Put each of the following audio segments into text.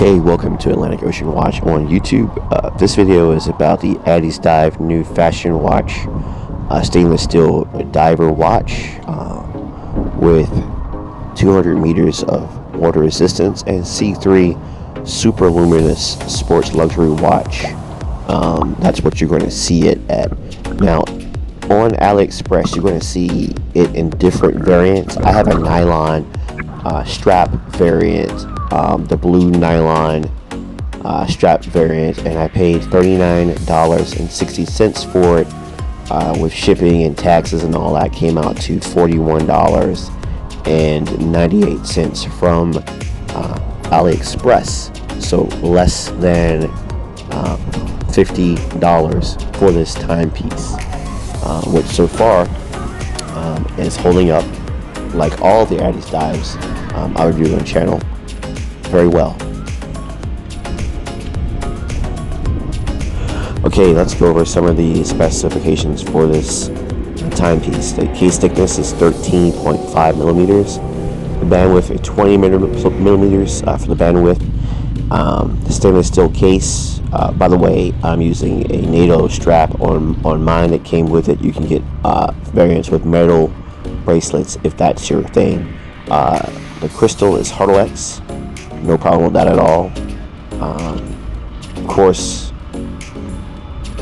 Hey, welcome to Atlantic Ocean Watch on YouTube. This video is about the AddiesDive new fashion watch, stainless steel diver watch with 200 meters of water resistance and C3 super luminous sports luxury watch. That's what you're going to see it at. Now, on AliExpress, you're going to see it in different variants. I have a nylon strap variant, the blue nylon strap variant, and I paid $39.60 for it. With shipping and taxes and all that, came out to $41.98 from AliExpress, so less than $50 for this timepiece, which so far is holding up, like all the AddiesDives I reviewed on the channel, very well. Okay, let's go over some of the specifications for this timepiece. The case thickness is 13.5 millimeters. The bandwidth is 20 millimeters for the bandwidth. The stainless steel case. By the way, I'm using a NATO strap on mine that came with it. You can get variants with metal bracelets if that's your thing. The crystal is Hardlex. No problem with that at all. Of course,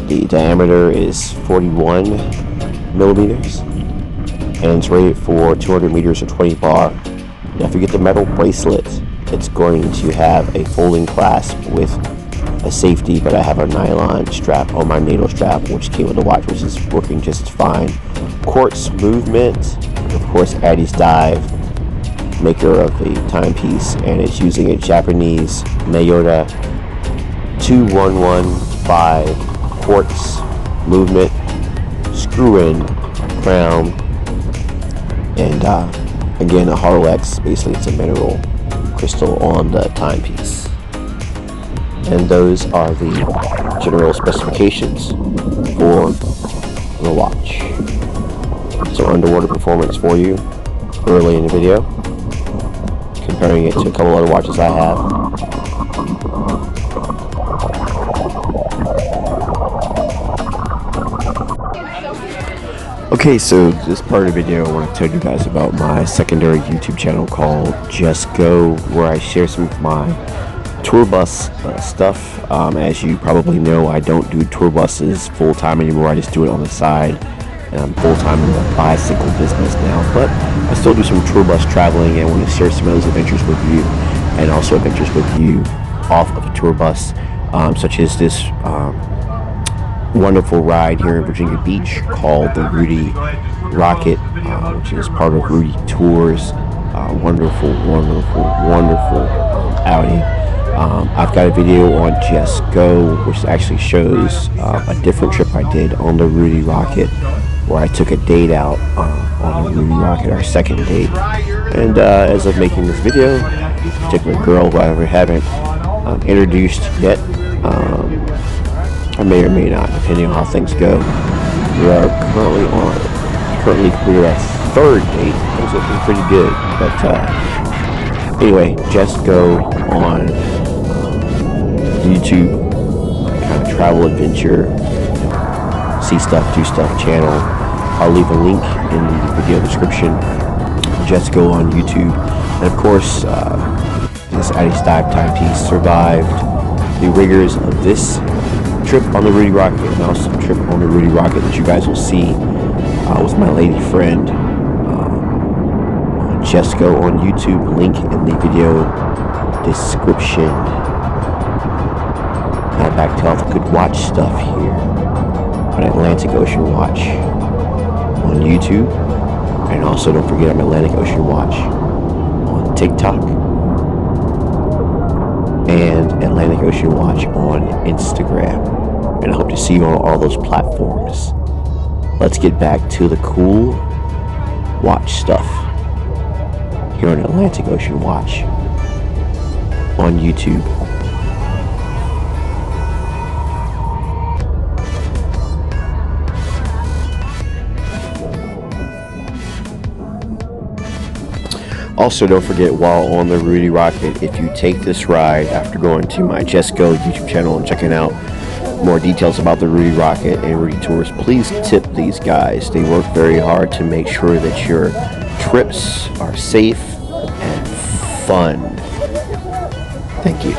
the diameter is 41 millimeters, and it's rated for 200 meters or 20 bar. Now, if you get the metal bracelet, it's going to have a folding clasp with a safety, but I have a nylon strap on my NATO strap, which came with the watch, which is working just fine. Quartz movement, of course, AddiesDive, maker of the timepiece, and it's using a Japanese Mayota 2115 quartz movement screw-in crown, and again, a Hardlex. Basically, it's a mineral crystal on the timepiece. And those are the general specifications for the watch. So underwater performance for you early in the video, comparing it to a couple other watches I have. Okay, so this part of the video I want to tell you guys about my secondary YouTube channel called Just Go, where I share some of my tour bus stuff. As you probably know, I don't do tour buses full time anymore. I just do it on the side, and I'm full time in the bicycle business now. But I still do some tour bus traveling, and want to share some of those adventures with you, and also adventures with you off of a tour bus, such as this wonderful ride here in Virginia Beach called the RUDEE ROCKET, which is part of RUDEE Tours. Wonderful outing. I've got a video on Just Go, which actually shows a different trip I did on the RUDEE ROCKET, where I took a date out on the RUDEE ROCKET, our second date. And as of making this video, particular girl who I haven't introduced yet, I may or may not, depending on how things go. We are currently we're at third date. It's looking pretty good, but anyway, Just Go on YouTube, kind of travel adventure, see stuff, do stuff channel. I'll leave a link in the video description. Just Go on YouTube, and of course, this AddiesDive timepiece survived the rigors of this trip on the RUDEE ROCKET, and also a trip on the RUDEE ROCKET that you guys will see with my lady friend. Just Go on YouTube, link in the video description. Now back to all the good watch stuff here on Atlantic Ocean Watch on YouTube, and also don't forget I'm Atlantic Ocean Watch on TikTok and Atlantic Ocean Watch on Instagram, and I hope to see you on all those platforms. Let's get back to the cool watch stuff here on Atlantic Ocean Watch on YouTube. Also, don't forget, while on the RUDEE Rocket, if you take this ride after going to my Just Go YouTube channel and checking out more details about the RUDEE Rocket and RUDEE Tours, please tip these guys. They work very hard to make sure that your trips are safe and fun. Thank you.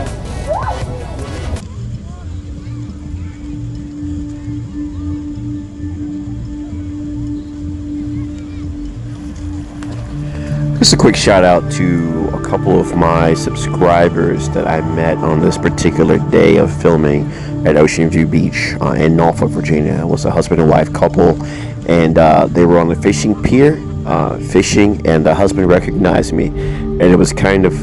Just a quick shout out to a couple of my subscribers that I met on this particular day of filming at Ocean View Beach in Norfolk, Virginia. It was a husband and wife couple, and they were on the fishing pier fishing, and the husband recognized me, and it was kind of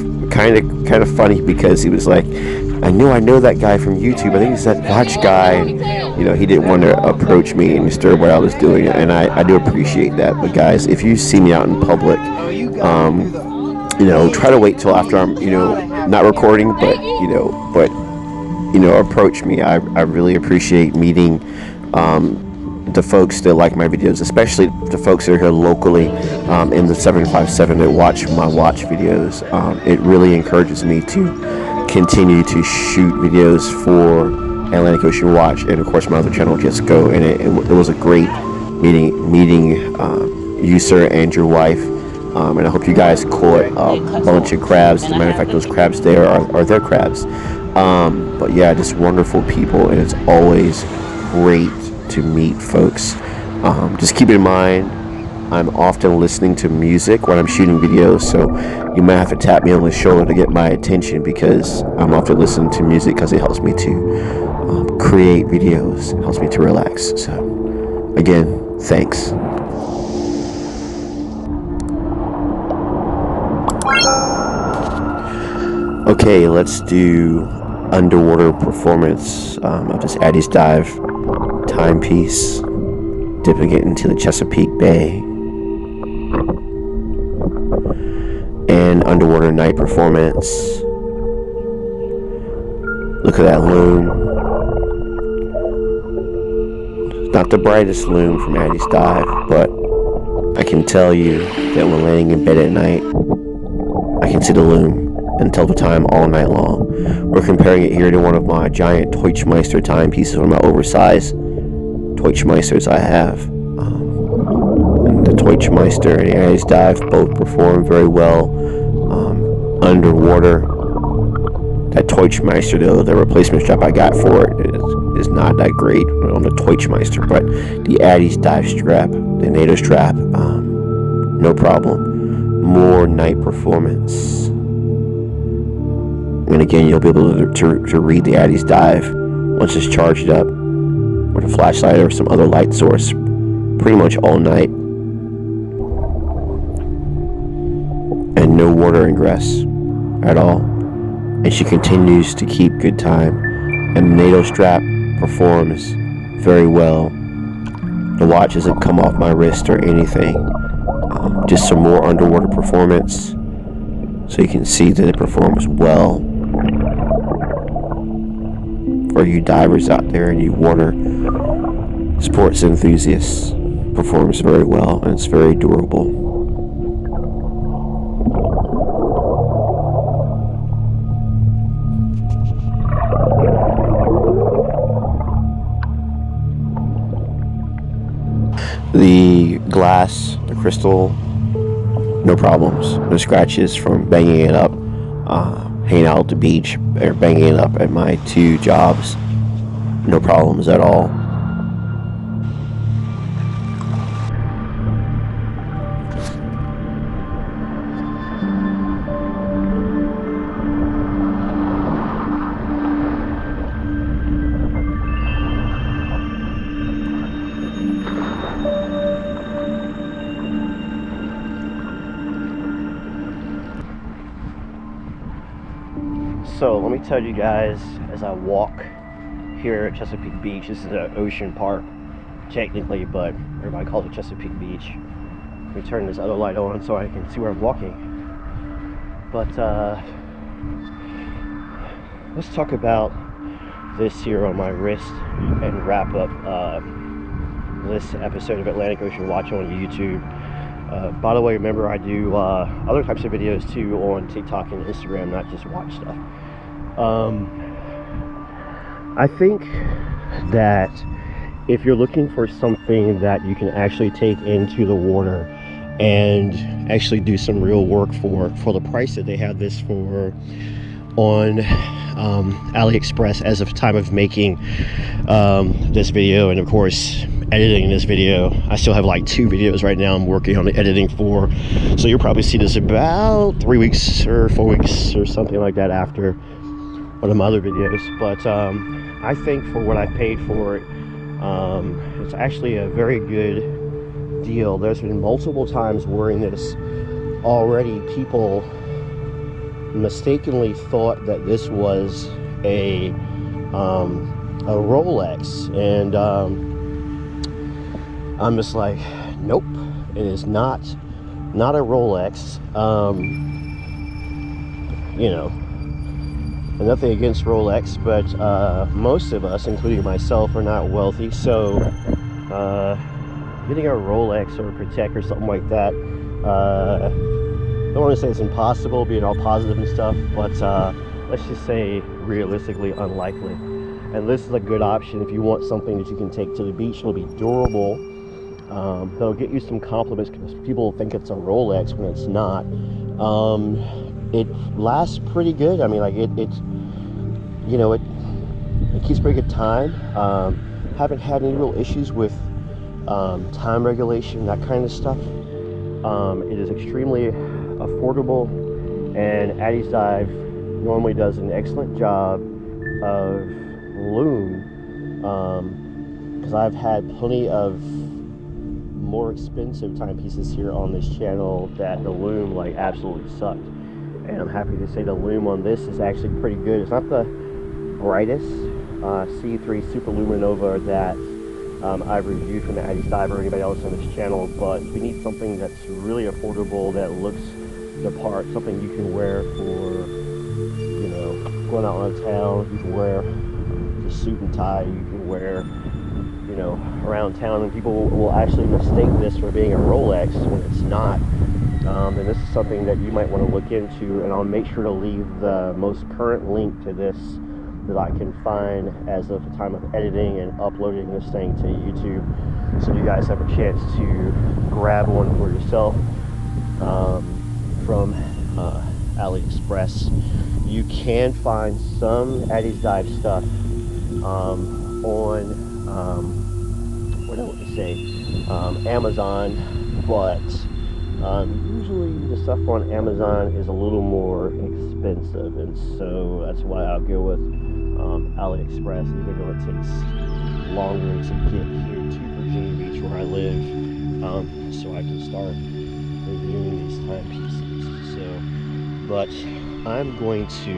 funny because he was like, I know that guy from YouTube. I think he's that watch guy. And, you know, he didn't want to approach me and disturb what I was doing, and I do appreciate that. But guys, if you see me out in public, you know, try to wait till after I'm, you know, not recording, but approach me. I really appreciate meeting the folks that like my videos, especially the folks that are here locally in the 757 that watch my watch videos. It really encourages me to continue to shoot videos for Atlantic Ocean Watch, and of course my other channel, Just Go. And it was a great meeting you, sir, and your wife. And I hope you guys caught a bunch of crabs. As a matter of fact, those crabs there are their crabs. But yeah, just wonderful people, and it's always great to meet folks. Just keep in mind, I'm often listening to music when I'm shooting videos, so you might have to tap me on the shoulder to get my attention, because I'm often listening to music because it helps me to create videos. It helps me to relax. So again, thanks. Okay, let's do underwater performance of this AddiesDive timepiece, dipping it into the Chesapeake Bay, and underwater night performance. Look at that loom. Not the brightest loom from AddiesDive, but I can tell you that when laying in bed at night, I can see the loom and tell the time all night long. We're comparing it here to one of my giant Deutschmeister timepieces, one of my oversized Deutschmeisters I have. And the Deutschmeister and the AddiesDive both perform very well underwater. That Deutschmeister, though, the replacement strap I got for it is not that great on the Deutschmeister, but the AddiesDive strap, the NATO strap, no problem. More night performance. And again, you'll be able to read the AddiesDive once it's charged up with a flashlight or some other light source pretty much all night. And no water ingress at all. And she continues to keep good time. And the NATO strap performs very well. The watch doesn't come off my wrist or anything. Just some more underwater performance, so you can see that it performs well. For you divers out there and you water sports enthusiasts, performs very well, and it's very durable. The glass, the crystal, no problems, no scratches from banging it up, hanging out at the beach, or banging it up at my two jobs. No problems at all. So let me tell you guys, as I walk here at Chesapeake Beach, this is an ocean park technically, but everybody calls it Chesapeake Beach. Let me turn this other light on so I can see where I'm walking. But let's talk about this here on my wrist and wrap up this episode of Atlantic Ocean Watch on YouTube. By the way, remember I do other types of videos too on TikTok and Instagram, not just watch stuff. I think that if you're looking for something that you can actually take into the water and actually do some real work for the price that they have this for on AliExpress as of time of making this video, and of course editing this video, I still have like 2 videos right now I'm working on the editing for, so you'll probably see this about 3 weeks or 4 weeks or something like that after one of my other videos. But I think for what I paid for it, it's actually a very good deal. There's been multiple times wearing this already, people mistakenly thought that this was a Rolex, and I'm just like, nope, it is not a Rolex. You know, nothing against Rolex, but most of us, including myself, are not wealthy, so getting a Rolex or a Patek or something like that, I don't want to say it's impossible, being all positive and stuff, but let's just say realistically unlikely. And this is a good option if you want something that you can take to the beach. It'll be durable. It'll get you some compliments because people think it's a Rolex when it's not. It lasts pretty good. I mean, like it's, you know, it keeps pretty good time. Haven't had any real issues with time regulation, that kind of stuff. It is extremely affordable, and AddiesDive normally does an excellent job of loom, because I've had plenty of more expensive timepieces here on this channel that the loom like absolutely sucked, and I'm happy to say the loom on this is actually pretty good. It's not the brightest C3 Super Luminova that I've reviewed from the AddiesDive or anybody else on this channel, but if you need something that's really affordable, that looks the part, something you can wear for, you know, going out on town, you can wear the suit and tie, you can wear, you know, around town, and people will actually mistake this for being a Rolex when it's not. And this is something that you might want to look into, and I'll make sure to leave the most current link to this that I can find as of the time of editing and uploading this thing to YouTube, so you guys have a chance to grab one for yourself from AliExpress. You can find some AddiesDive stuff on what do I want to say, Amazon, but usually the stuff on Amazon is a little more expensive, and so that's why I'll go with AliExpress, even though it takes longer to get here to Virginia Beach where I live, so I can start reviewing these timepieces. So, but I'm going to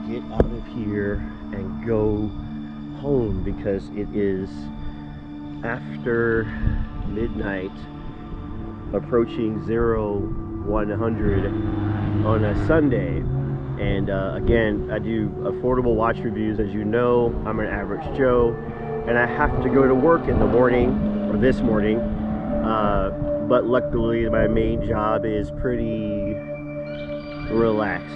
get out of here and go home because it is after midnight, approaching 0100 on a Sunday. And again, I do affordable watch reviews. As you know, I'm an average Joe, and I have to go to work in the morning, or this morning, but luckily my main job is pretty relaxed.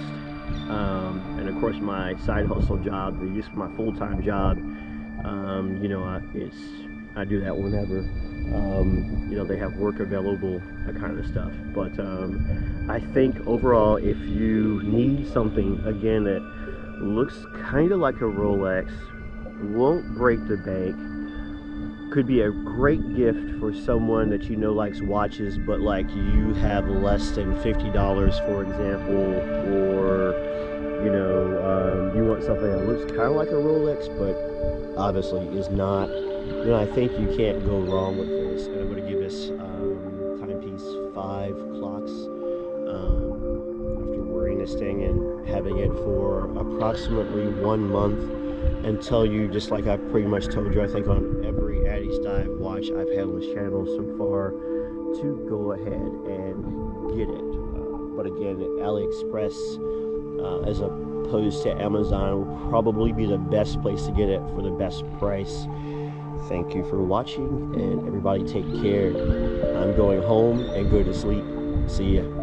And of course my side hustle job, the use of my full-time job, you know, I do that whenever you know, they have work available, that kind of stuff. But I think overall, if you need something again that looks kind of like a Rolex, won't break the bank, could be a great gift for someone that you know likes watches, but like you have less than $50, for example, or you know, you want something that looks kind of like a Rolex but obviously is not, then I think you can't go wrong with this. And I'm going to give this timepiece 5 clocks after wearing this thing and having it for approximately 1 month, and tell you, just like I've pretty much told you I think on every AddiesDive watch I've had on this channel so far, to go ahead and get it. But again, AliExpress as opposed to Amazon will probably be the best place to get it for the best price. Thank you for watching, and everybody take care. I'm going home and go to sleep. See ya.